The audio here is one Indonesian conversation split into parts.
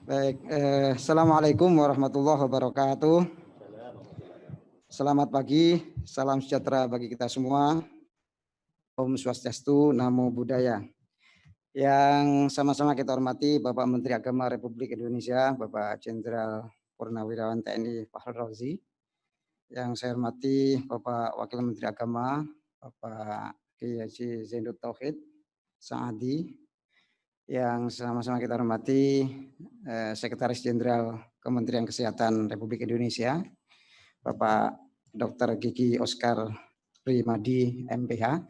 Baik, Assalamualaikum warahmatullahi wabarakatuh. Selamat pagi, salam sejahtera bagi kita semua. Om Swastiastu, Namo Buddhaya. Yang sama-sama kita hormati Bapak Menteri Agama Republik Indonesia, Bapak Jenderal Purnawirawan TNI Fakhrul Razi. Yang saya hormati Bapak Wakil Menteri Agama, Bapak Kiai Haji Zainud Tauhid Saadi. Yang sama-sama kita hormati Sekretaris Jenderal Kementerian Kesehatan Republik Indonesia, Bapak Dr. Gigi Oscar Primadi MPH.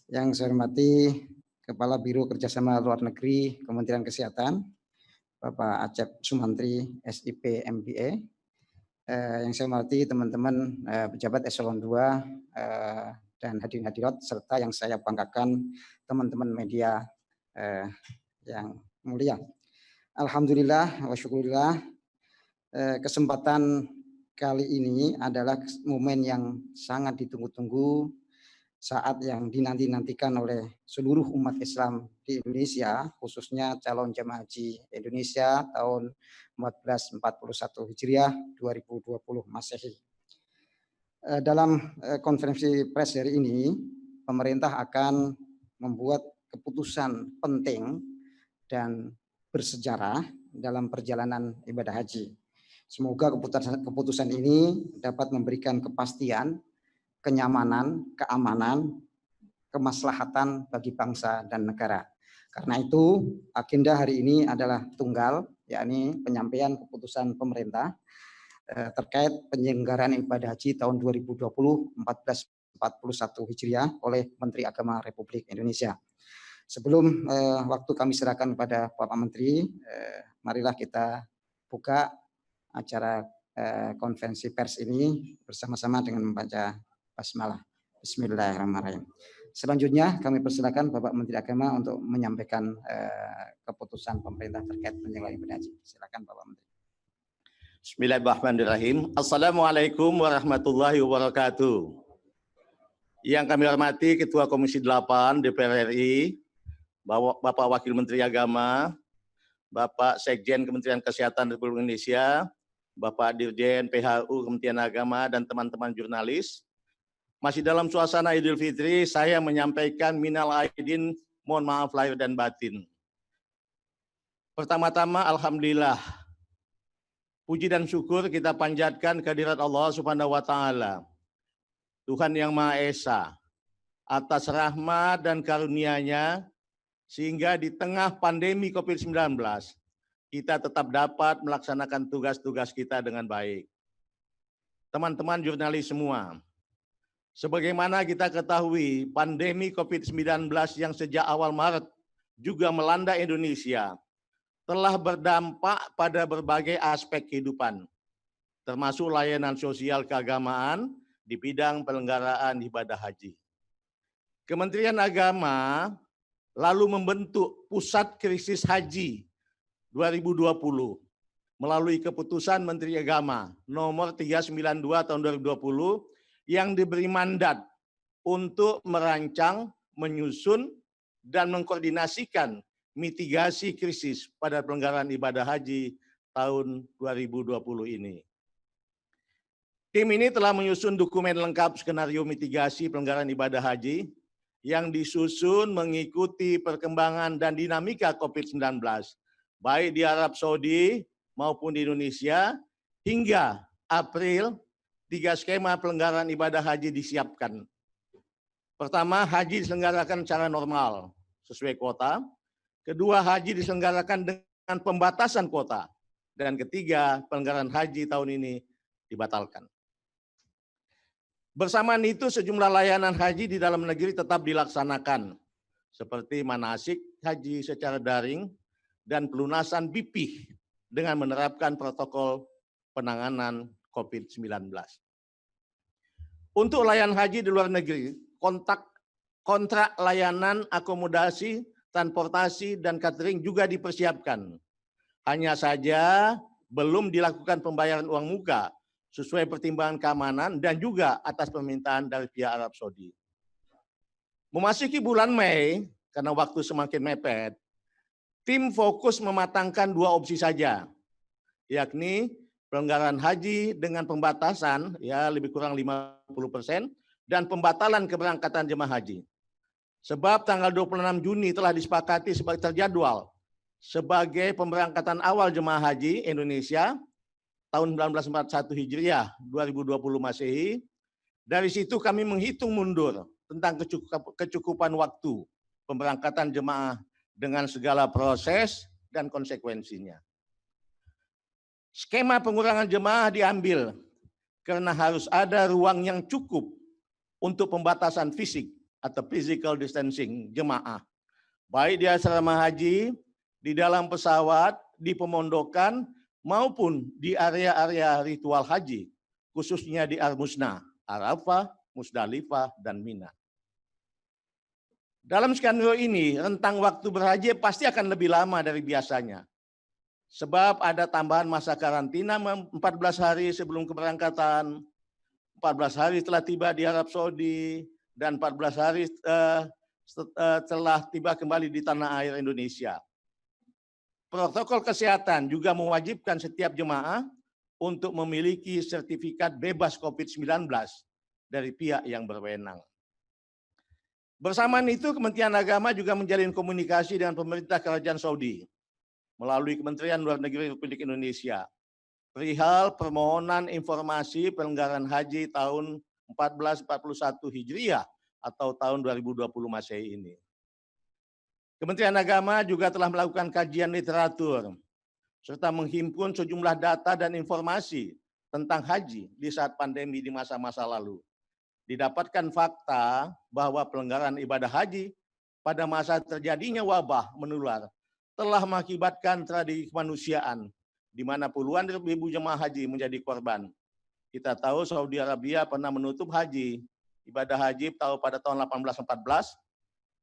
Yang saya hormati Kepala Biro Kerjasama Luar Negeri Kementerian Kesehatan, Bapak Acep Sumantri SIP MBA. Yang saya hormati teman-teman pejabat eselon 2 dan hadirin hadirat, serta yang saya banggakan teman-teman media yang mulia. Alhamdulillah wa syukurillah, kesempatan kali ini adalah momen yang sangat ditunggu-tunggu, saat yang dinanti-nantikan oleh seluruh umat Islam di Indonesia, khususnya calon jemaah haji Indonesia tahun 1441 Hijriah 2020 Masehi. Dalam konferensi pers hari ini, pemerintah akan membuat keputusan penting dan bersejarah dalam perjalanan ibadah haji. Semoga keputusan ini dapat memberikan kepastian, kenyamanan, keamanan, kemaslahatan bagi bangsa dan negara. Karena itu, agenda hari ini adalah tunggal, yakni penyampaian keputusan pemerintah terkait penyelenggaraan ibadah haji tahun 2020 1441 Hijriah oleh Menteri Agama Republik Indonesia. Sebelum waktu kami serahkan kepada Bapak Menteri, marilah kita buka acara konferensi pers ini bersama-sama dengan membaca basmalah. Bismillahirrahmanirrahim. Selanjutnya kami persilakan Bapak Menteri Agama untuk menyampaikan keputusan pemerintah terkait penyelenggaraan ibadah haji. Silakan Bapak Menteri. Bismillahirrahmanirrahim. Assalamualaikum warahmatullahi wabarakatuh. Yang kami hormati Ketua Komisi 8 DPR RI, Bapak Wakil Menteri Agama, Bapak Sekjen Kementerian Kesehatan Republik Indonesia, Bapak Dirjen PHU Kementerian Agama, dan teman-teman jurnalis. Masih dalam suasana Idul Fitri, saya menyampaikan minal aidin, mohon maaf lahir dan batin. Pertama-tama, alhamdulillah, puji dan syukur kita panjatkan kehadirat Allah Subhanahu wa Ta'ala, Tuhan Yang Maha Esa, atas rahmat dan karunia-Nya, sehingga di tengah pandemi COVID-19, kita tetap dapat melaksanakan tugas-tugas kita dengan baik. Teman-teman jurnalis semua, sebagaimana kita ketahui, pandemi COVID-19 yang sejak awal Maret juga melanda Indonesia, telah berdampak pada berbagai aspek kehidupan, termasuk layanan sosial keagamaan di bidang penyelenggaraan ibadah haji. Kementerian Agama lalu membentuk Pusat Krisis Haji 2020 melalui keputusan Menteri Agama nomor 392 tahun 2020 yang diberi mandat untuk merancang, menyusun, dan mengkoordinasikan mitigasi krisis pada penyelenggaraan ibadah haji tahun 2020 ini. Tim ini telah menyusun dokumen lengkap skenario mitigasi penyelenggaraan ibadah haji yang disusun mengikuti perkembangan dan dinamika COVID-19, baik di Arab Saudi maupun di Indonesia. Hingga April, 3 skema penyelenggaraan ibadah haji disiapkan. Pertama, haji diselenggarakan secara normal sesuai kuota. Kedua, haji diselenggarakan dengan pembatasan kuota. Dan ketiga, penyelenggaraan haji tahun ini dibatalkan. Bersamaan itu, sejumlah layanan haji di dalam negeri tetap dilaksanakan, seperti manasik haji secara daring dan pelunasan BP dengan menerapkan protokol penanganan COVID-19. Untuk layanan haji di luar negeri, kontrak layanan akomodasi, transportasi, dan catering juga dipersiapkan. Hanya saja belum dilakukan pembayaran uang muka sesuai pertimbangan keamanan dan juga atas permintaan dari pihak Arab Saudi. Memasuki bulan Mei, karena waktu semakin mepet, tim fokus mematangkan 2 opsi saja, yakni pelanggaran haji dengan pembatasan ya lebih kurang 50% dan pembatalan keberangkatan jemaah haji. Sebab tanggal 26 Juni telah disepakati sebagai terjadwal sebagai pemberangkatan awal jemaah haji Indonesia tahun 1941 Hijriah 2020 Masehi. Dari situ kami menghitung mundur tentang kecukupan waktu pemberangkatan jemaah dengan segala proses dan konsekuensinya. Skema pengurangan jemaah diambil karena harus ada ruang yang cukup untuk pembatasan fisik atau physical distancing jemaah, baik di asrama haji, di dalam pesawat, di pemondokan, maupun di area-area ritual haji, khususnya di Al-Musna, Arafah, Musdalifah, dan Mina. Dalam skenario ini, rentang waktu berhaji pasti akan lebih lama dari biasanya. Sebab ada tambahan masa karantina 14 hari sebelum keberangkatan, 14 hari setelah tiba di Arab Saudi, dan 14 hari setelah tiba kembali di tanah air Indonesia. Protokol kesehatan juga mewajibkan setiap jemaah untuk memiliki sertifikat bebas COVID-19 dari pihak yang berwenang. Bersamaan itu, Kementerian Agama juga menjalin komunikasi dengan pemerintah Kerajaan Saudi melalui Kementerian Luar Negeri Republik Indonesia perihal permohonan informasi pelanggaran haji tahun 1441 Hijriah atau tahun 2020 Masehi ini. Kementerian Agama juga telah melakukan kajian literatur serta menghimpun sejumlah data dan informasi tentang haji di saat pandemi di masa-masa lalu. Didapatkan fakta bahwa pelanggaran ibadah haji pada masa terjadinya wabah menular telah mengakibatkan tragedi kemanusiaan di mana puluhan ribu jemaah haji menjadi korban. Kita tahu Saudi Arabia pernah menutup haji, ibadah haji pada tahun 1814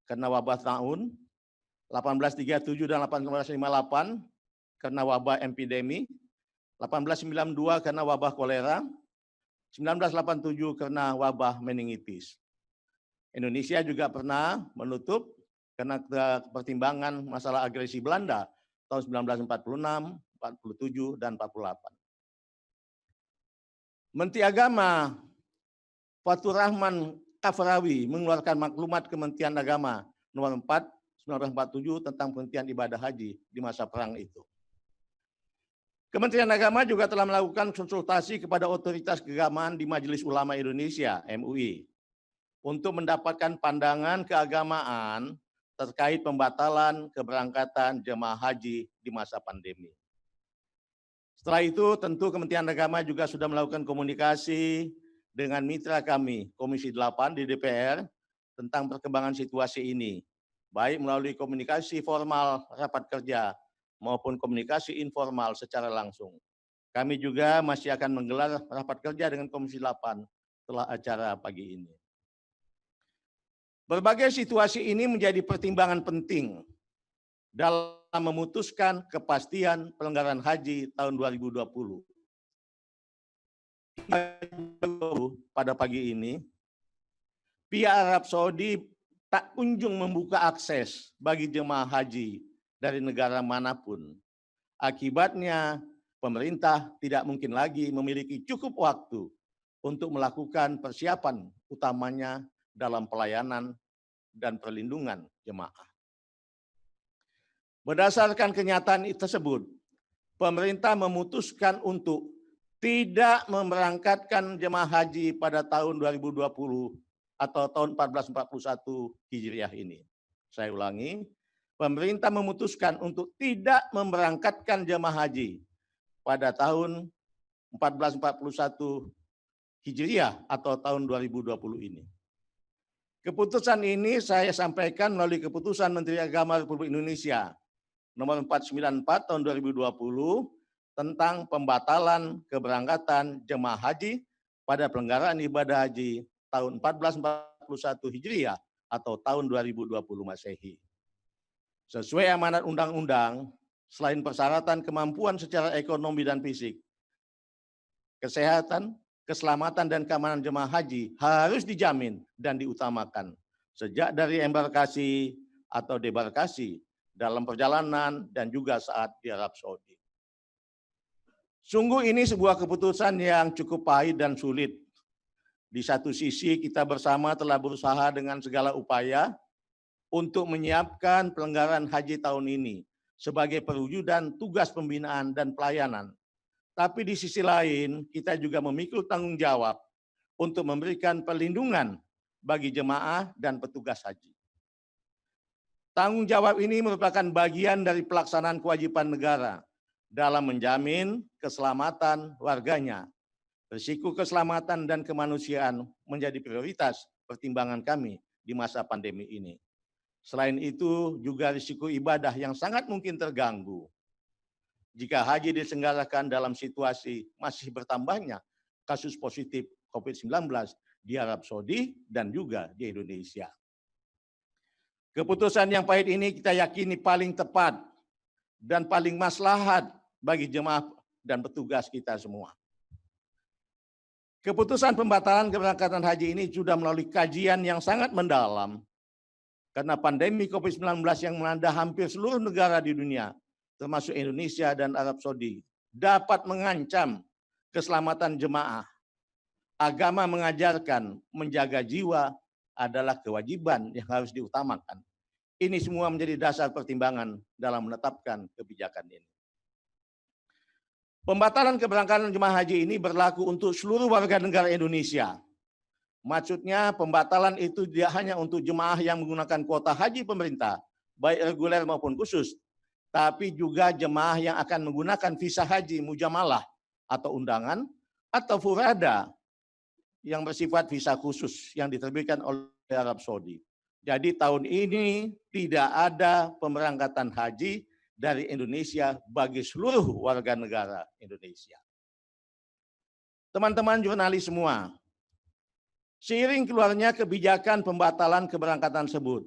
karena wabah tahun, 1837 dan 1858 karena wabah epidemi, 1892 karena wabah kolera, 1987 karena wabah meningitis. Indonesia juga pernah menutup karena pertimbangan masalah agresi Belanda tahun 1946, 47, dan 48. Menteri Agama Fathur Rahman Kafrawi mengeluarkan maklumat Kementerian Agama nomor 4 1947 tentang penghentian ibadah haji di masa perang itu. Kementerian Agama juga telah melakukan konsultasi kepada otoritas keagamaan di Majelis Ulama Indonesia (MUI) untuk mendapatkan pandangan keagamaan terkait pembatalan keberangkatan jemaah haji di masa pandemi. Setelah itu tentu Kementerian Agama juga sudah melakukan komunikasi dengan mitra kami, Komisi 8 di DPR, tentang perkembangan situasi ini, baik melalui komunikasi formal rapat kerja maupun komunikasi informal secara langsung. Kami juga masih akan menggelar rapat kerja dengan Komisi 8 setelah acara pagi ini. Berbagai situasi ini menjadi pertimbangan penting dalam memutuskan kepastian pelanggaran haji tahun 2020. Pada pagi ini, pihak Arab Saudi tak kunjung membuka akses bagi jemaah haji dari negara manapun. Akibatnya, pemerintah tidak mungkin lagi memiliki cukup waktu untuk melakukan persiapan utamanya dalam pelayanan dan perlindungan jemaah. Berdasarkan kenyataan tersebut, pemerintah memutuskan untuk tidak memberangkatkan jemaah haji pada tahun 2020 atau tahun 1441 Hijriah ini. Saya ulangi, pemerintah memutuskan untuk tidak memberangkatkan jemaah haji pada tahun 1441 Hijriah atau tahun 2020 ini. Keputusan ini saya sampaikan melalui keputusan Menteri Agama Republik Indonesia nomor 494 tahun 2020 tentang pembatalan keberangkatan jemaah haji pada pelanggaran ibadah haji tahun 1441 Hijriah atau tahun 2020 Masehi. Sesuai amanat undang-undang, selain persyaratan kemampuan secara ekonomi dan fisik, kesehatan, keselamatan dan keamanan jemaah haji harus dijamin dan diutamakan sejak dari embarkasi atau debarkasi dalam perjalanan, dan juga saat di Arab Saudi. Sungguh ini sebuah keputusan yang cukup pahit dan sulit. Di satu sisi kita bersama telah berusaha dengan segala upaya untuk menyiapkan pelanggaran haji tahun ini sebagai perwujudan tugas pembinaan dan pelayanan. Tapi di sisi lain kita juga memikul tanggung jawab untuk memberikan perlindungan bagi jemaah dan petugas haji. Tanggung jawab ini merupakan bagian dari pelaksanaan kewajiban negara dalam menjamin keselamatan warganya. Risiko keselamatan dan kemanusiaan menjadi prioritas pertimbangan kami di masa pandemi ini. Selain itu, juga risiko ibadah yang sangat mungkin terganggu jika haji diselenggarakan dalam situasi masih bertambahnya kasus positif COVID-19 di Arab Saudi dan juga di Indonesia. Keputusan yang pahit ini kita yakini paling tepat dan paling maslahat bagi jemaah dan petugas kita semua. Keputusan pembatalan keberangkatan haji ini sudah melalui kajian yang sangat mendalam karena pandemi COVID-19 yang melanda hampir seluruh negara di dunia, termasuk Indonesia dan Arab Saudi, dapat mengancam keselamatan jemaah. Agama mengajarkan menjaga jiwa adalah kewajiban yang harus diutamakan. Ini semua menjadi dasar pertimbangan dalam menetapkan kebijakan ini. Pembatalan keberangkatan jemaah haji ini berlaku untuk seluruh warga negara Indonesia. Maksudnya pembatalan itu tidak hanya untuk jemaah yang menggunakan kuota haji pemerintah, baik reguler maupun khusus, tapi juga jemaah yang akan menggunakan visa haji mujamalah atau undangan, atau furada yang bersifat visa khusus yang diterbitkan oleh Arab Saudi. Jadi tahun ini tidak ada pemberangkatan haji dari Indonesia bagi seluruh warga negara Indonesia. Teman-teman jurnalis semua, seiring keluarnya kebijakan pembatalan keberangkatan tersebut,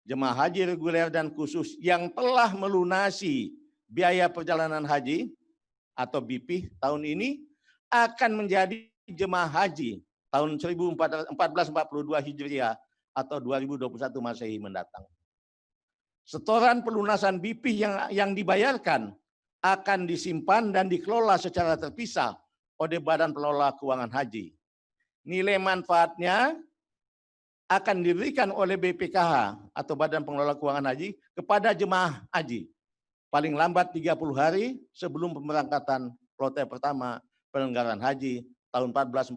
jemaah haji reguler dan khusus yang telah melunasi biaya perjalanan haji atau BP tahun ini akan menjadi jemaah haji tahun 1442 Hijriah atau 2021 Masehi mendatang. Setoran pelunasan BP yang dibayarkan akan disimpan dan dikelola secara terpisah oleh Badan Pengelola Keuangan Haji. Nilai manfaatnya akan diberikan oleh BPKH atau Badan Pengelola Keuangan Haji kepada jemaah haji paling lambat 30 hari sebelum pemberangkatan kloter pertama penyelenggaraan haji tahun 1442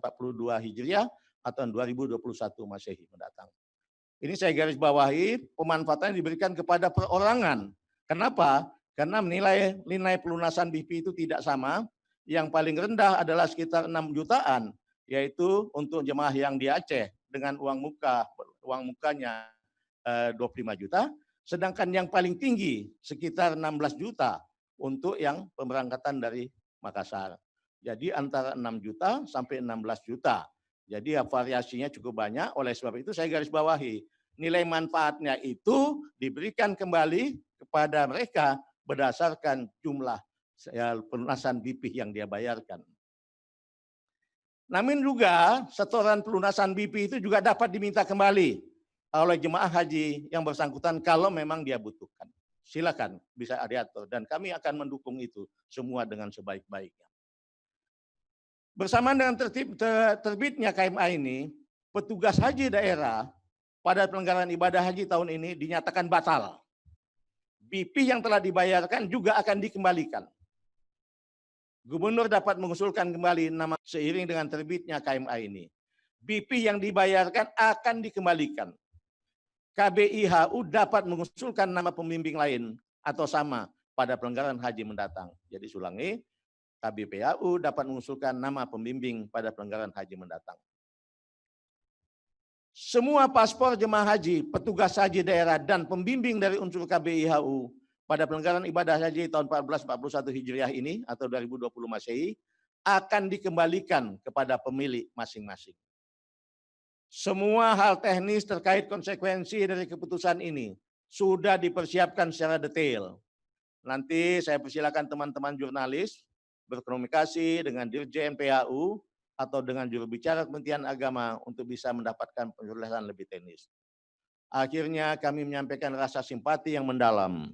Hijriah atau 2021 Masehi mendatang. Ini saya garis bawahi, pemanfaatannya diberikan kepada perorangan. Kenapa? Karena nilai pelunasan BP itu tidak sama. Yang paling rendah adalah sekitar 6 jutaan, yaitu untuk jemaah yang di Aceh dengan uang mukanya 25 juta, sedangkan yang paling tinggi sekitar 16 juta untuk yang pemberangkatan dari Makassar. Jadi antara 6 juta sampai 16 juta. Jadi variasinya cukup banyak, oleh sebab itu saya garis bawahi. Nilai manfaatnya itu diberikan kembali kepada mereka berdasarkan jumlah pelunasan BP yang dia bayarkan. Namun juga setoran pelunasan BP itu juga dapat diminta kembali oleh jemaah haji yang bersangkutan kalau memang dia butuhkan. Silakan bisa diatur dan kami akan mendukung itu semua dengan sebaik-baiknya. Bersamaan dengan terbitnya KMA ini, petugas haji daerah pada penyelenggaraan ibadah haji tahun ini dinyatakan batal. BP yang telah dibayarkan juga akan dikembalikan. Gubernur dapat mengusulkan kembali nama seiring dengan terbitnya KMA ini. BP yang dibayarkan akan dikembalikan. KBIHU dapat mengusulkan nama pembimbing lain atau sama pada penyelenggaraan haji mendatang. Jadi ulangi, KBPAU dapat mengusulkan nama pembimbing pada penyelenggaraan haji mendatang. Semua paspor jemaah haji, petugas haji daerah, dan pembimbing dari unsur KBIHU pada penyelenggaraan ibadah haji tahun 1441 Hijriah ini atau 2020 Masehi akan dikembalikan kepada pemilik masing-masing. Semua hal teknis terkait konsekuensi dari keputusan ini sudah dipersiapkan secara detail. Nanti saya persilakan teman-teman jurnalis berkomunikasi dengan Dirjen PAU atau dengan juru bicara Kementerian Agama untuk bisa mendapatkan penjelasan lebih teknis. Akhirnya kami menyampaikan rasa simpati yang mendalam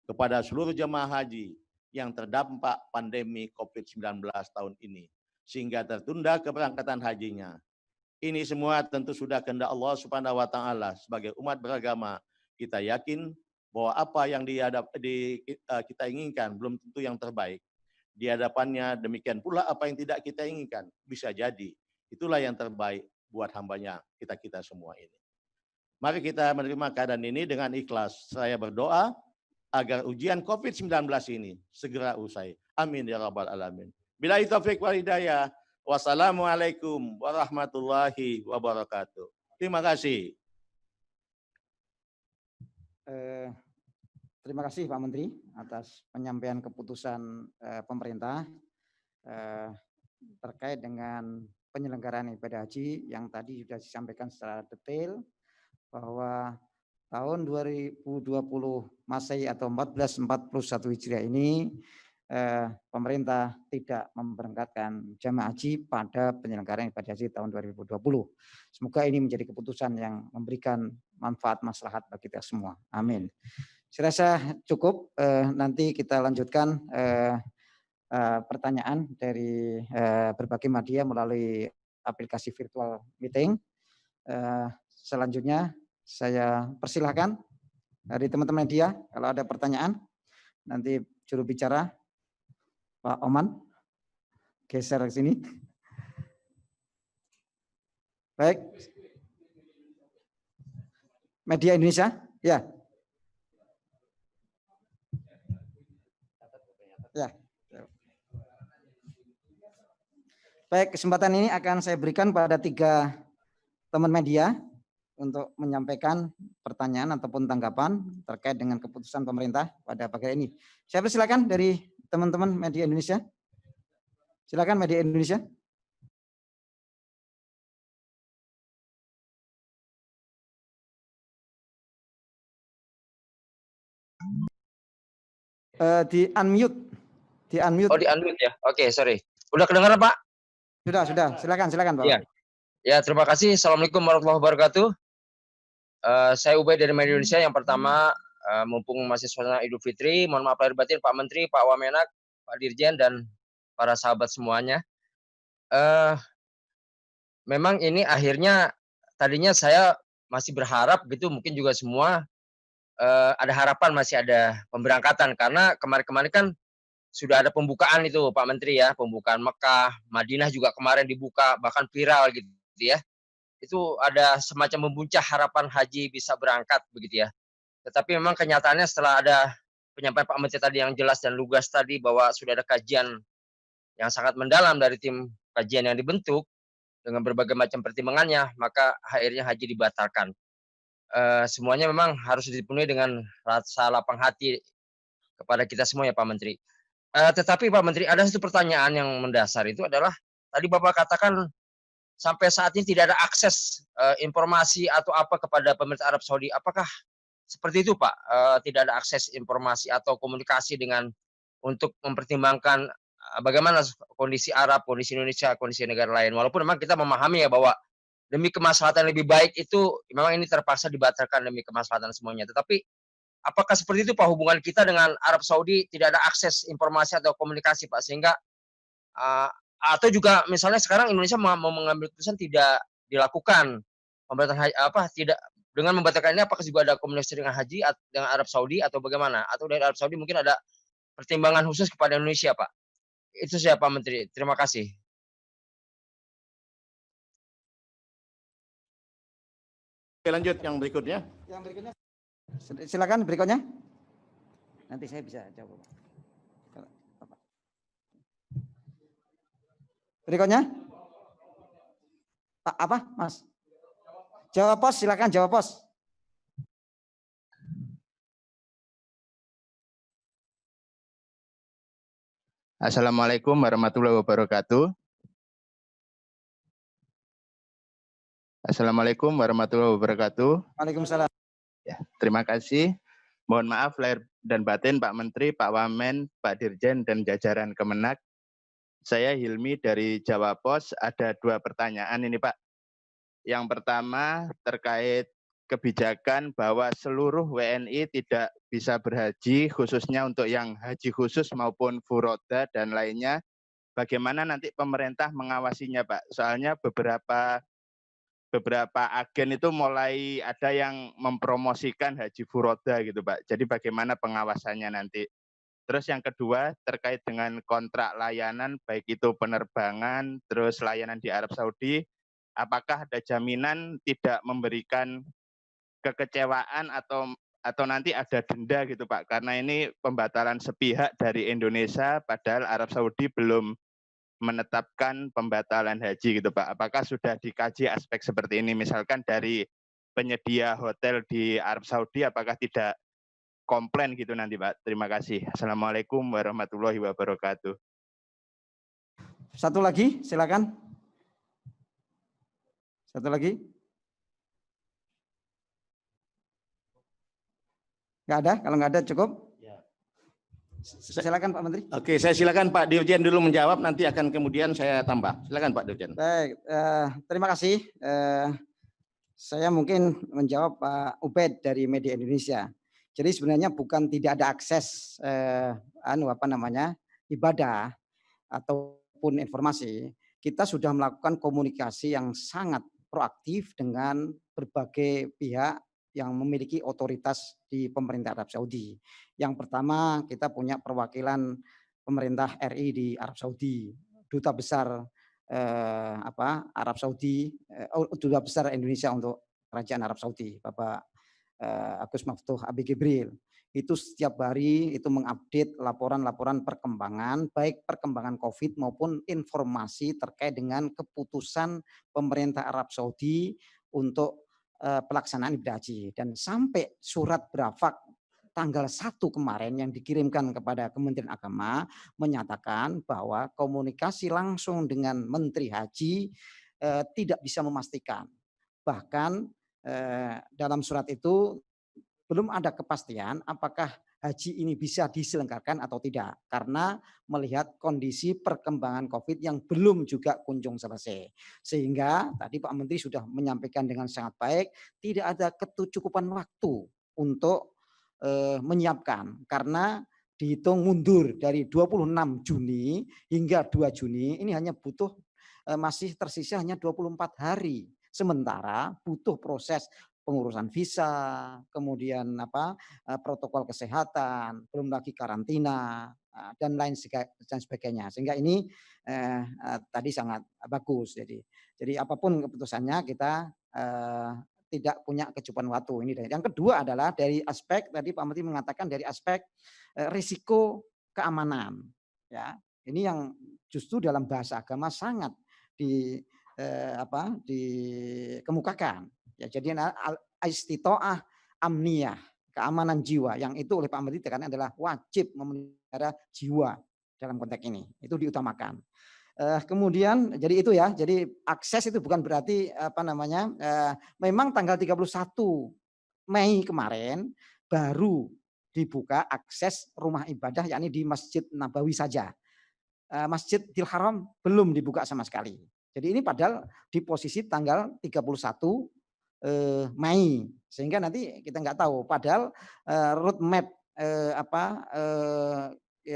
kepada seluruh jemaah haji yang terdampak pandemi COVID-19 tahun ini, sehingga tertunda keberangkatan hajinya. Ini semua tentu sudah kehendak Allah Subhanahu wa taala. Sebagai umat beragama, kita yakin bahwa apa yang kita inginkan belum tentu yang terbaik. Di hadapannya demikian pula apa yang tidak kita inginkan bisa jadi itulah yang terbaik buat hambanya kita semua ini. Mari kita menerima keadaan ini dengan ikhlas. Saya berdoa agar ujian COVID-19 ini segera usai. Amin ya rabbal alamin. Billahi taufiq wal hidayah. Wassalamualaikum warahmatullahi wabarakatuh. Terima kasih. Terima kasih Pak Menteri atas penyampaian keputusan pemerintah terkait dengan penyelenggaraan ibadah haji yang tadi sudah disampaikan secara detail bahwa tahun 2020 Masehi atau 1441 Hijriah ini pemerintah tidak memberangkatkan jamaah haji pada penyelenggaraan ibadah haji tahun 2020. Semoga ini menjadi keputusan yang memberikan manfaat maslahat bagi kita semua. Amin. Saya rasa cukup. Nanti kita lanjutkan pertanyaan dari berbagai media melalui aplikasi virtual meeting. Selanjutnya saya persilahkan dari teman-teman media kalau ada pertanyaan, nanti juru bicara Pak Oman geser ke sini. Baik, media Indonesia, ya. Ya. Baik, kesempatan ini akan saya berikan pada 3 teman media untuk menyampaikan pertanyaan ataupun tanggapan terkait dengan keputusan pemerintah pada pagi ini. Saya persilakan dari teman-teman media Indonesia. Silakan media Indonesia. Di unmute. Oh, di unmute ya. Oke, sorry. Udah kedengaran, Pak? Sudah. Silakan Pak. Iya. Ya, terima kasih. Assalamualaikum warahmatullahi wabarakatuh. Saya Ubay dari Media Indonesia. Yang pertama, mumpung masih suasana Idul Fitri, mohon maaf lahir batin Pak Menteri, Pak Wamenak, Pak Dirjen, dan para sahabat semuanya. Memang ini akhirnya tadinya saya masih berharap gitu, mungkin juga semua ada harapan masih ada pemberangkatan karena kemarin-kemarin kan sudah ada pembukaan itu Pak Menteri ya, pembukaan Mekah, Madinah juga kemarin dibuka, bahkan viral gitu ya. Itu ada semacam membuncah harapan haji bisa berangkat begitu ya. Tetapi memang kenyataannya setelah ada penyampaian Pak Menteri tadi yang jelas dan lugas tadi bahwa sudah ada kajian yang sangat mendalam dari tim kajian yang dibentuk dengan berbagai macam pertimbangannya, maka akhirnya haji dibatalkan. Semuanya memang harus dipenuhi dengan rasa lapang hati kepada kita semua ya Pak Menteri. Tetapi Pak Menteri, ada satu pertanyaan yang mendasar itu adalah tadi Bapak katakan sampai saat ini tidak ada akses informasi atau apa kepada pemerintah Arab Saudi. Apakah seperti itu Pak? Tidak ada akses informasi atau komunikasi dengan untuk mempertimbangkan bagaimana kondisi Arab, kondisi Indonesia, kondisi negara lain. Walaupun memang kita memahami ya bahwa demi kemaslahatan lebih baik itu memang ini terpaksa dibatalkan demi kemaslahatan semuanya. Tetapi apakah seperti itu Pak hubungan kita dengan Arab Saudi tidak ada akses informasi atau komunikasi Pak sehingga atau juga misalnya sekarang Indonesia mau mengambil keputusan tidak dilakukan pembatasan tidak dengan membatalkan ini apakah juga ada komunikasi dengan haji dengan Arab Saudi atau bagaimana atau dari Arab Saudi mungkin ada pertimbangan khusus kepada Indonesia Pak. Itu saya Pak Menteri. Terima kasih. Oke, lanjut yang berikutnya. Silakan berikutnya. Nanti saya bisa jawab. Berikutnya. Pak apa, Mas? Jawab pos, silakan jawab pos. Assalamualaikum warahmatullahi wabarakatuh. Assalamualaikum warahmatullahi wabarakatuh. Waalaikumsalam. Ya, terima kasih. Mohon maaf lahir dan batin Pak Menteri, Pak Wamen, Pak Dirjen, dan jajaran Kemenak. Saya Hilmi dari Jawa Pos. Ada 2 pertanyaan ini Pak. Yang pertama terkait kebijakan bahwa seluruh WNI tidak bisa berhaji, khususnya untuk yang haji khusus maupun furoda dan lainnya. Bagaimana nanti pemerintah mengawasinya, Pak? Soalnya beberapa agen itu mulai ada yang mempromosikan haji furoda gitu, Pak. Jadi bagaimana pengawasannya nanti? Terus yang kedua terkait dengan kontrak layanan, baik itu penerbangan, terus layanan di Arab Saudi, apakah ada jaminan tidak memberikan kekecewaan atau nanti ada denda gitu Pak? Karena ini pembatalan sepihak dari Indonesia, padahal Arab Saudi belum menetapkan pembatalan haji gitu Pak. Apakah sudah dikaji aspek seperti ini? Misalkan dari penyedia hotel di Arab Saudi, apakah tidak komplain gitu nanti Pak? Terima kasih. Assalamualaikum warahmatullahi wabarakatuh. Satu lagi, silakan. Satu lagi. Nggak ada? Kalau nggak ada cukup? Silakan Pak Menteri. Oke, saya silakan Pak Dirjen dulu menjawab, nanti akan kemudian saya tambah. Silakan Pak Dirjen. Baik, terima kasih. Saya mungkin menjawab Pak Ubed dari Media Indonesia. Jadi sebenarnya bukan tidak ada akses ibadah ataupun informasi. Kita sudah melakukan komunikasi yang sangat proaktif dengan berbagai pihak yang memiliki otoritas di pemerintah Arab Saudi. Yang pertama, kita punya perwakilan pemerintah RI di Arab Saudi, duta besar Arab Saudi, duta besar Indonesia untuk Kerajaan Arab Saudi, Bapak Agus Maftuh Abi Gibril. Itu setiap hari itu mengupdate laporan-laporan perkembangan, baik perkembangan COVID maupun informasi terkait dengan keputusan pemerintah Arab Saudi untuk pelaksanaan ibadah haji. Dan sampai surat berafak tanggal 1 kemarin yang dikirimkan kepada Kementerian Agama menyatakan bahwa komunikasi langsung dengan Menteri Haji tidak bisa memastikan. Bahkan dalam surat itu belum ada kepastian apakah haji ini bisa diselenggarakan atau tidak, karena melihat kondisi perkembangan COVID yang belum juga kunjung selesai. Sehingga tadi Pak Menteri sudah menyampaikan dengan sangat baik, tidak ada kecukupan waktu untuk menyiapkan, karena dihitung mundur dari 26 Juni hingga 2 Juni ini hanya butuh masih tersisa hanya 24 hari. Sementara butuh proses pengurusan visa, kemudian protokol kesehatan, belum lagi karantina dan lain sebagainya. Sehingga ini tadi sangat bagus. Jadi apapun keputusannya kita tidak punya kecukupan waktu ini. Yang kedua adalah dari aspek tadi Pak Menteri mengatakan dari aspek risiko keamanan. Ya, ini yang justru dalam bahasa agama sangat dikemukakan. Ya, jadi istitoah amniyah, keamanan jiwa, yang itu oleh Pak Menteri dikatakan adalah wajib memelihara jiwa dalam konteks ini, itu diutamakan. Kemudian jadi itu ya, jadi akses itu bukan berarti memang tanggal 31 Mei kemarin baru dibuka akses rumah ibadah, yakni di Masjid Nabawi saja. Masjidil Haram belum dibuka sama sekali. Jadi ini padahal di posisi tanggal 31 Mei, sehingga nanti kita nggak tahu. Padahal roadmap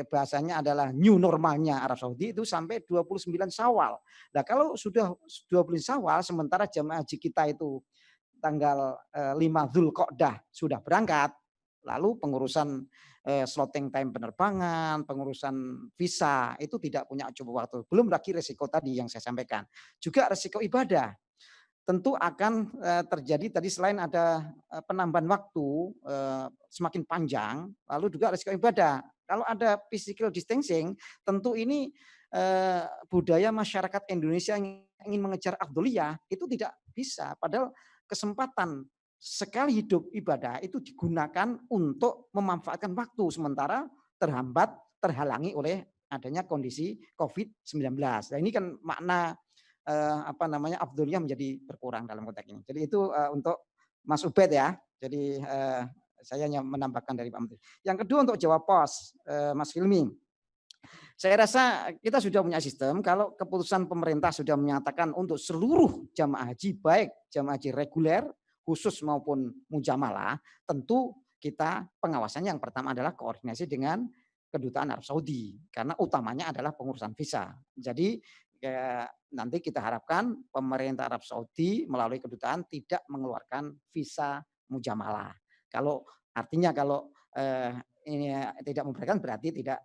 bahasanya adalah new normalnya Arab Saudi itu sampai 29 Syawal. Nah kalau sudah 29 Syawal, sementara jamaah haji kita itu tanggal 5 Dzulqa'dah sudah berangkat, lalu pengurusan slotting time penerbangan, pengurusan visa itu tidak punya cukup waktu. Belum lagi resiko tadi yang saya sampaikan. Juga resiko ibadah. Tentu akan terjadi tadi selain ada penambahan waktu semakin panjang, lalu juga resiko ibadah. Kalau ada physical distancing, tentu ini budaya masyarakat Indonesia yang ingin mengejar afdholiyah itu tidak bisa. Padahal kesempatan sekali hidup ibadah itu digunakan untuk memanfaatkan waktu, sementara terhalangi oleh adanya kondisi COVID-19. Nah ini kan makna afdholiyah menjadi berkurang dalam konteks ini. Jadi itu untuk Mas Ubed ya. Jadi saya hanya menambahkan dari Pak Menteri. Yang kedua untuk jawab pos, Mas Hilmi. Saya rasa kita sudah punya sistem, kalau keputusan pemerintah sudah menyatakan untuk seluruh jamaah haji, baik jamaah haji reguler, khusus maupun mujamalah, tentu kita pengawasannya yang pertama adalah koordinasi dengan Kedutaan Arab Saudi, karena utamanya adalah pengurusan visa. Jadi nanti kita harapkan pemerintah Arab Saudi melalui kedutaan tidak mengeluarkan visa mujamalah. Kalau artinya kalau ini tidak memberikan berarti tidak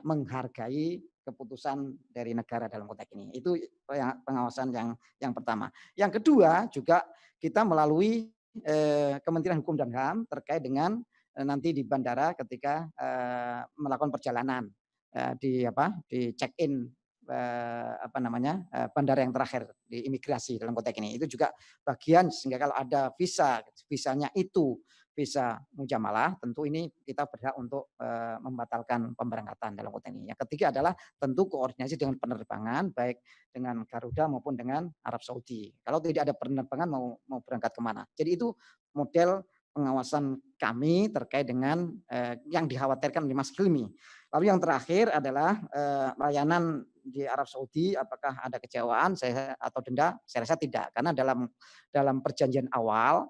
menghargai keputusan dari negara dalam konteks ini. Itu pengawasan yang pertama. Yang kedua juga kita melalui Kementerian Hukum dan HAM terkait dengan nanti di bandara ketika melakukan perjalanan di check-in bandara yang terakhir di imigrasi dalam konteks ini. Itu juga bagian sehingga kalau ada visanya itu visa mujamalah, tentu ini kita berhak untuk membatalkan pemberangkatan dalam konteks ini. Yang ketiga adalah tentu koordinasi dengan penerbangan baik dengan Garuda maupun dengan Arab Saudi. Kalau tidak ada penerbangan mau berangkat kemana. Jadi itu model pengawasan kami terkait dengan yang dikhawatirkan oleh Mas Hilmi. Lalu yang terakhir adalah layanan di Arab Saudi, apakah ada kecewaan atau denda? Saya rasa tidak, karena dalam perjanjian awal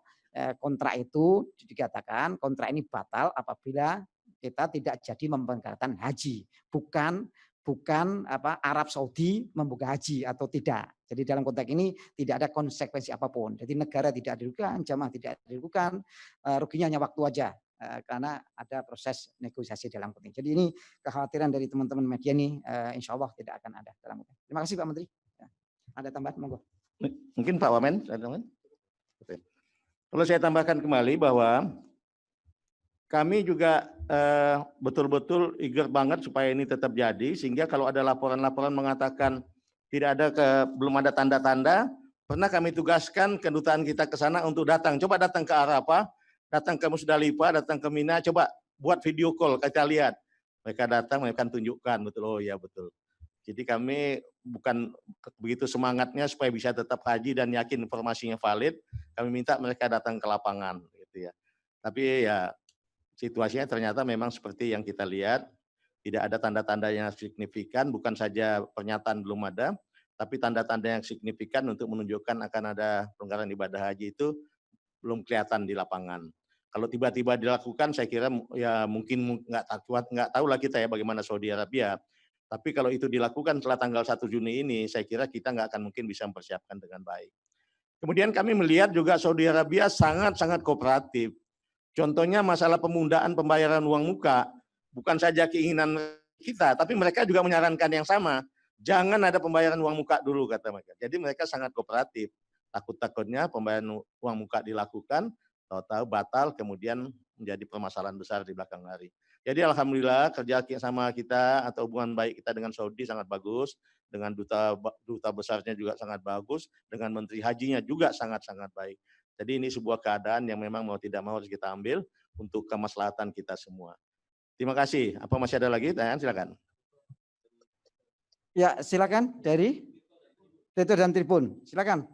kontrak itu dikatakan kontrak ini batal apabila kita tidak jadi memberangkatkan haji, bukan Arab Saudi membuka haji atau tidak. Jadi dalam konteks ini tidak ada konsekuensi apapun. Jadi negara tidak dirugikan, jamaah tidak dirugikan, ruginya hanya waktu aja karena ada proses negosiasi dalam konteks. Jadi ini kekhawatiran dari teman-teman media ini insya Allah tidak akan ada dalam konteks. Terima kasih Pak Menteri. Ada tambahan monggo. Mungkin Pak Wamen, kalau saya tambahkan kembali bahwa kami juga betul-betul eager banget supaya ini tetap jadi, sehingga kalau ada laporan-laporan mengatakan belum ada tanda-tanda, pernah kami tugaskan kedutaan kita ke sana untuk datang. Coba datang ke Arafah, datang ke Musdalifah, datang ke Mina, coba buat video call, kita lihat. Mereka datang, mereka tunjukkan, betul, oh ya betul. Jadi kami bukan begitu semangatnya supaya bisa tetap haji dan yakin informasinya valid, kami minta mereka datang ke lapangan, gitu ya. Tapi ya situasinya ternyata memang seperti yang kita lihat, tidak ada tanda-tanda yang signifikan, bukan saja pernyataan belum ada, tapi tanda-tanda yang signifikan untuk menunjukkan akan ada pelanggaran ibadah haji itu belum kelihatan di lapangan. Kalau tiba-tiba dilakukan, saya kira ya mungkin nggak tahu lah kita ya bagaimana Saudi Arabia. Tapi kalau itu dilakukan setelah tanggal 1 Juni ini, saya kira kita nggak akan mungkin bisa mempersiapkan dengan baik. Kemudian kami melihat juga Saudi Arabia sangat-sangat kooperatif. Contohnya masalah pemundaan pembayaran uang muka, bukan saja keinginan kita, tapi mereka juga menyarankan yang sama. Jangan ada pembayaran uang muka dulu, kata mereka. Jadi mereka sangat kooperatif. Takut-takutnya pembayaran uang muka dilakukan, tahu-tahu batal, kemudian menjadi permasalahan besar di belakang hari. Jadi alhamdulillah kerja sama kita atau hubungan baik kita dengan Saudi sangat bagus, dengan duta besarnya juga sangat bagus, dengan menteri hajinya juga sangat-sangat baik. Jadi ini sebuah keadaan yang memang mau tidak mau harus kita ambil untuk kemaslahatan kita semua. Terima kasih. Apa masih ada lagi? Tanya, silakan. Ya, silakan dari Twitter dan Tribun. Silakan.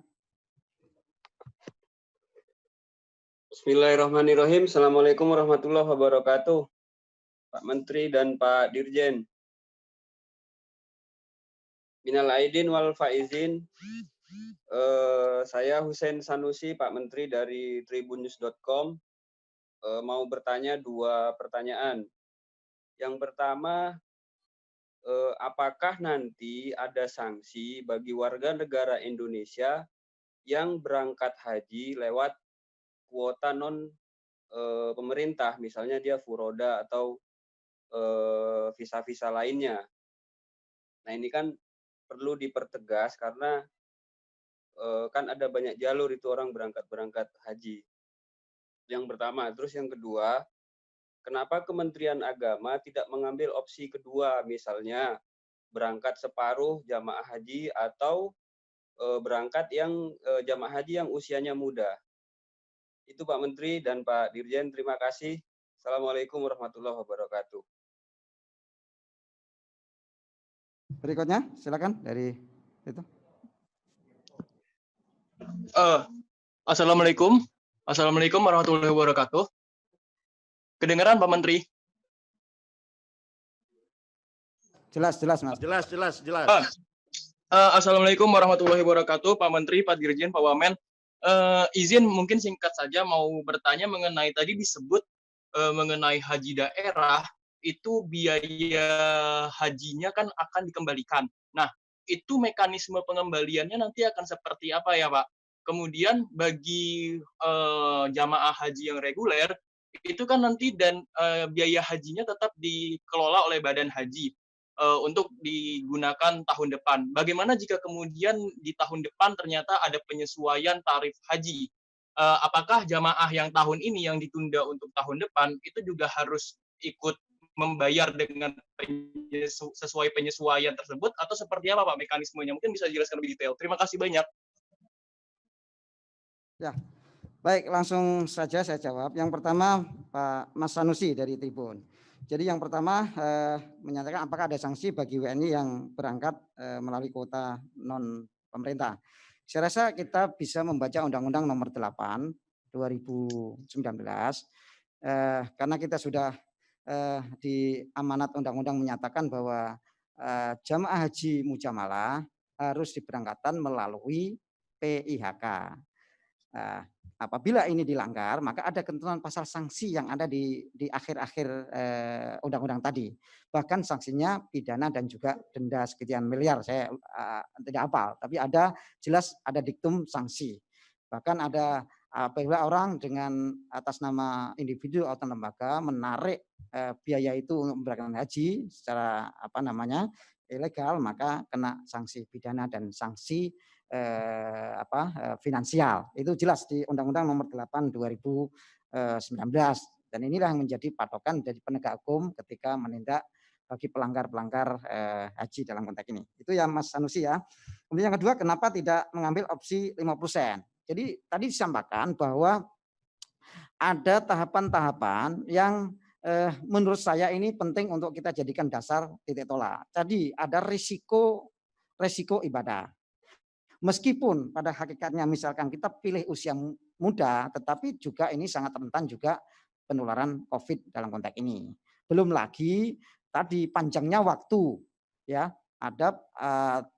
Bismillahirrahmanirrahim. Assalamualaikum warahmatullahi wabarakatuh. Pak Menteri dan Pak Dirjen. Minal aidin wal faizin. Saya Husein Sanusi, Pak Menteri dari tribunnews.com. Mau bertanya 2 pertanyaan. Yang pertama, apakah nanti ada sanksi bagi warga negara Indonesia yang berangkat haji lewat kuota non pemerintah, misalnya dia furoda atau visa-visa lainnya. Nah ini kan perlu dipertegas karena kan ada banyak jalur itu orang berangkat haji. Yang pertama, terus yang kedua, kenapa Kementerian Agama tidak mengambil opsi kedua, misalnya berangkat separuh jamaah haji atau berangkat yang jamaah haji yang usianya muda. Itu Pak Menteri dan Pak Dirjen, terima kasih. Assalamualaikum warahmatullahi wabarakatuh. Berikutnya, silakan dari itu. Assalamualaikum warahmatullahi wabarakatuh. Kedengaran Pak Menteri? Jelas, Mas. Jelas. Assalamualaikum warahmatullahi wabarakatuh, Pak Menteri, Pak Dirjen, Pak Wamen. Izin mungkin singkat saja mau bertanya mengenai tadi disebut mengenai haji daerah itu biaya hajinya kan akan dikembalikan. Nah, itu mekanisme pengembaliannya nanti akan seperti apa ya, Pak? Kemudian bagi jamaah haji yang reguler itu kan nanti dan biaya hajinya tetap dikelola oleh badan haji untuk digunakan tahun depan. Bagaimana jika kemudian di tahun depan ternyata ada penyesuaian tarif haji? Apakah jamaah yang tahun ini yang ditunda untuk tahun depan itu juga harus ikut membayar dengan sesuai penyesuaian tersebut atau seperti apa Pak mekanismenya? Mungkin bisa dijelaskan lebih detail. Terima kasih banyak. Ya, baik, langsung saja saya jawab. Yang pertama Pak Mas Sanusi dari Tribun. Jadi yang pertama menyatakan apakah ada sanksi bagi WNI yang berangkat melalui kuota non pemerintah. Saya rasa kita bisa membaca Undang-Undang Nomor 8 2019 karena kita sudah di amanat undang-undang menyatakan bahwa jamaah haji mujamalah harus diberangkatkan melalui PIHK. Apabila ini dilanggar, maka ada ketentuan pasal sanksi yang ada di akhir-akhir undang-undang tadi. Bahkan sanksinya pidana dan juga denda sekian miliar. Saya tidak hafal, tapi ada jelas ada diktum sanksi. Bahkan ada apabila orang dengan atas nama individu atau lembaga menarik biaya itu untuk memberangkatkan haji secara ilegal, maka kena sanksi pidana dan sanksi finansial. Itu jelas di Undang-Undang Nomor 8 2019 dan inilah yang menjadi patokan dari penegak hukum ketika menindak bagi pelanggar-pelanggar haji dalam konteks ini. Itu ya Mas Sanusi ya. Kemudian yang kedua, kenapa tidak mengambil opsi 5%? Jadi tadi disampaikan bahwa ada tahapan-tahapan yang menurut saya ini penting untuk kita jadikan dasar titik tolak. Tadi ada risiko ibadah. Meskipun pada hakikatnya misalkan kita pilih usia muda, tetapi juga ini sangat rentan juga penularan COVID dalam konteks ini. Belum lagi tadi panjangnya waktu, ya ada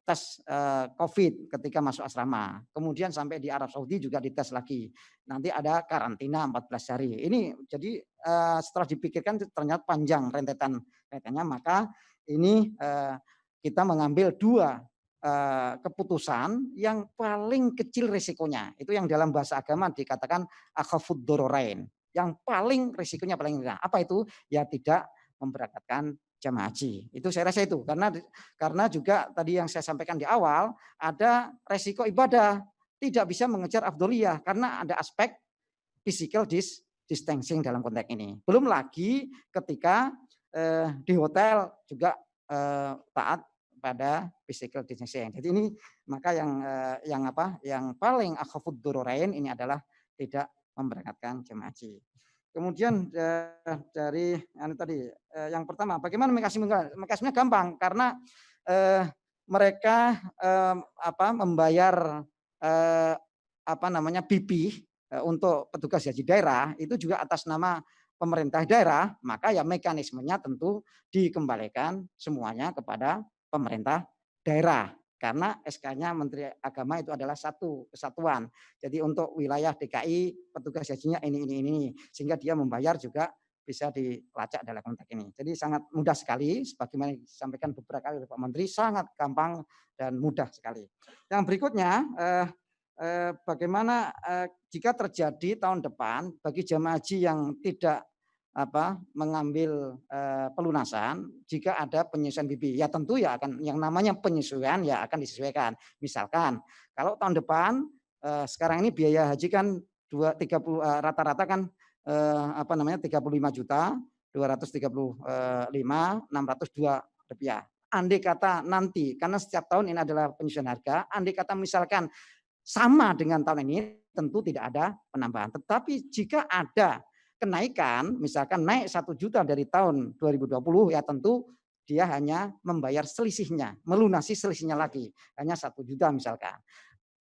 tes COVID ketika masuk asrama. Kemudian sampai di Arab Saudi juga dites lagi. Nanti ada karantina 14 hari. Ini jadi setelah dipikirkan ternyata panjang rentetannya, maka ini kita mengambil dua keputusan yang paling kecil risikonya. Itu yang dalam bahasa agama dikatakan akhafud dororain. Yang paling risikonya paling rendah. Apa itu? Ya tidak memberangkatkan jamaah haji. Itu saya rasa itu. Karena juga tadi yang saya sampaikan di awal, ada resiko ibadah. Tidak bisa mengejar afdoliyah. Karena ada aspek physical distancing dalam konteks ini. Belum lagi ketika di hotel juga taat pada physical distancing. Jadi ini maka yang paling akhafud dororain ini adalah tidak memberangkatkan jemaah haji. Kemudian dari tadi yang pertama, bagaimana mekanismenya gampang karena mereka membayar BP untuk petugas haji daerah itu juga atas nama pemerintah daerah, maka ya mekanismenya tentu dikembalikan semuanya kepada pemerintah daerah karena SK-nya Menteri Agama itu adalah satu kesatuan. Jadi untuk wilayah DKI petugas hajinya ini sehingga dia membayar juga bisa dilacak dalam konteks ini. Jadi sangat mudah sekali sebagaimana disampaikan beberapa kali oleh Pak Menteri, sangat gampang dan mudah sekali. Yang berikutnya bagaimana jika terjadi tahun depan bagi jamaah haji yang tidak mengambil pelunasan jika ada penyesuaian BP, ya tentu ya akan yang namanya penyesuaian ya akan disesuaikan. Misalkan kalau tahun depan sekarang ini biaya haji kan 30 rata-rata kan 35 juta 235 602 rupiah. Andai kata nanti karena setiap tahun ini adalah penyesuaian harga, andai kata misalkan sama dengan tahun ini tentu tidak ada penambahan. Tetapi jika ada kenaikan, misalkan naik 1 juta dari tahun 2020, ya tentu dia hanya membayar selisihnya, melunasi selisihnya lagi, hanya 1 juta misalkan.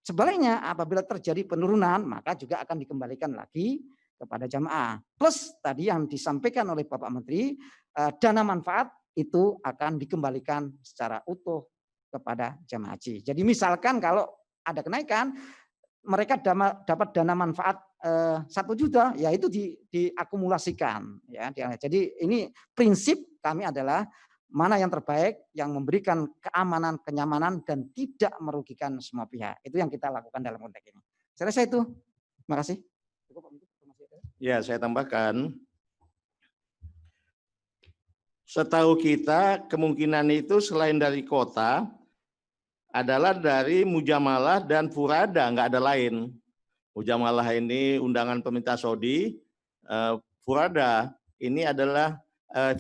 Sebaliknya apabila terjadi penurunan, maka juga akan dikembalikan lagi kepada jamaah. Plus tadi yang disampaikan oleh Bapak Menteri, dana manfaat itu akan dikembalikan secara utuh kepada jamaah haji. Jadi misalkan kalau ada kenaikan, mereka dapat dana manfaat 1 juta, ya itu diakumulasikan. Ya. Jadi ini prinsip kami adalah mana yang terbaik, yang memberikan keamanan, kenyamanan, dan tidak merugikan semua pihak. Itu yang kita lakukan dalam konteks ini. Saya rasa itu. Terima kasih. Ya, saya tambahkan. Setahu kita kemungkinan itu selain dari kota adalah dari Mujamalah dan Furada, nggak ada lain. Mujamalah ini undangan pemerintah Saudi, Furada ini adalah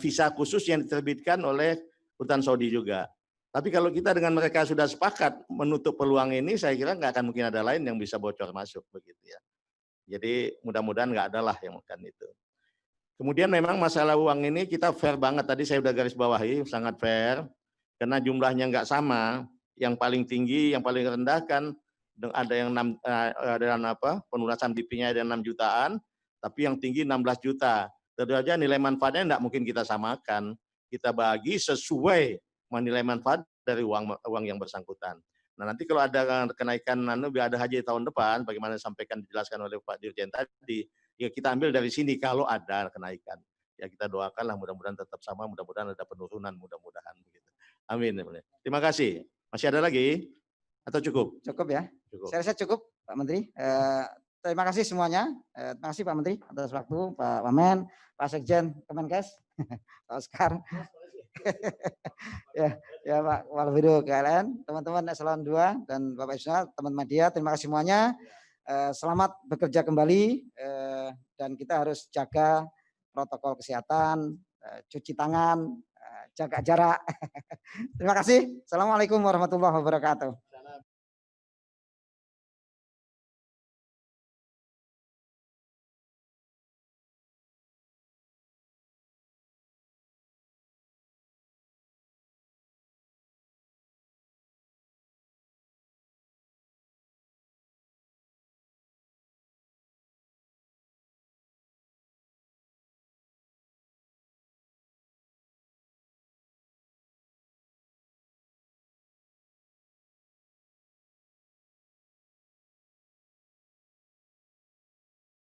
visa khusus yang diterbitkan oleh Sultan Saudi juga. Tapi kalau kita dengan mereka sudah sepakat menutup peluang ini, saya kira nggak akan mungkin ada lain yang bisa bocor masuk begitu ya. Jadi mudah-mudahan nggak ada lah yang akan itu. Kemudian memang masalah uang ini kita fair banget, tadi saya udah garis bawahi, sangat fair, karena jumlahnya nggak sama, yang paling tinggi, yang paling rendah kan ada yang pelunasan BP-nya ada 6 jutaan, tapi yang tinggi 16 juta. Tentu saja nilai manfaatnya nggak mungkin kita samakan, kita bagi sesuai nilai manfaat dari uang yang bersangkutan. Nah nanti kalau ada kenaikan, ada haji tahun depan, bagaimana dijelaskan oleh Pak Dirjen tadi, ya kita ambil dari sini kalau ada kenaikan. Ya kita doakanlah mudah-mudahan tetap sama, mudah-mudahan ada penurunan, mudah-mudahan begitu. Amin. Terima kasih. Masih ada lagi atau cukup? Cukup ya. Cukup. Saya rasa cukup Pak Menteri. Terima kasih semuanya. Terima kasih Pak Menteri atas waktu, Pak Wamen, Pak Sekjen Kemenkes, Pak Oscar. ya Pak Walvido KLN, teman-teman Eselon 2 dan Bapak Isna, teman media, terima kasih semuanya. Selamat bekerja kembali dan kita harus jaga protokol kesehatan, cuci tangan, jaga jarak. Terima kasih. Assalamualaikum warahmatullahi wabarakatuh.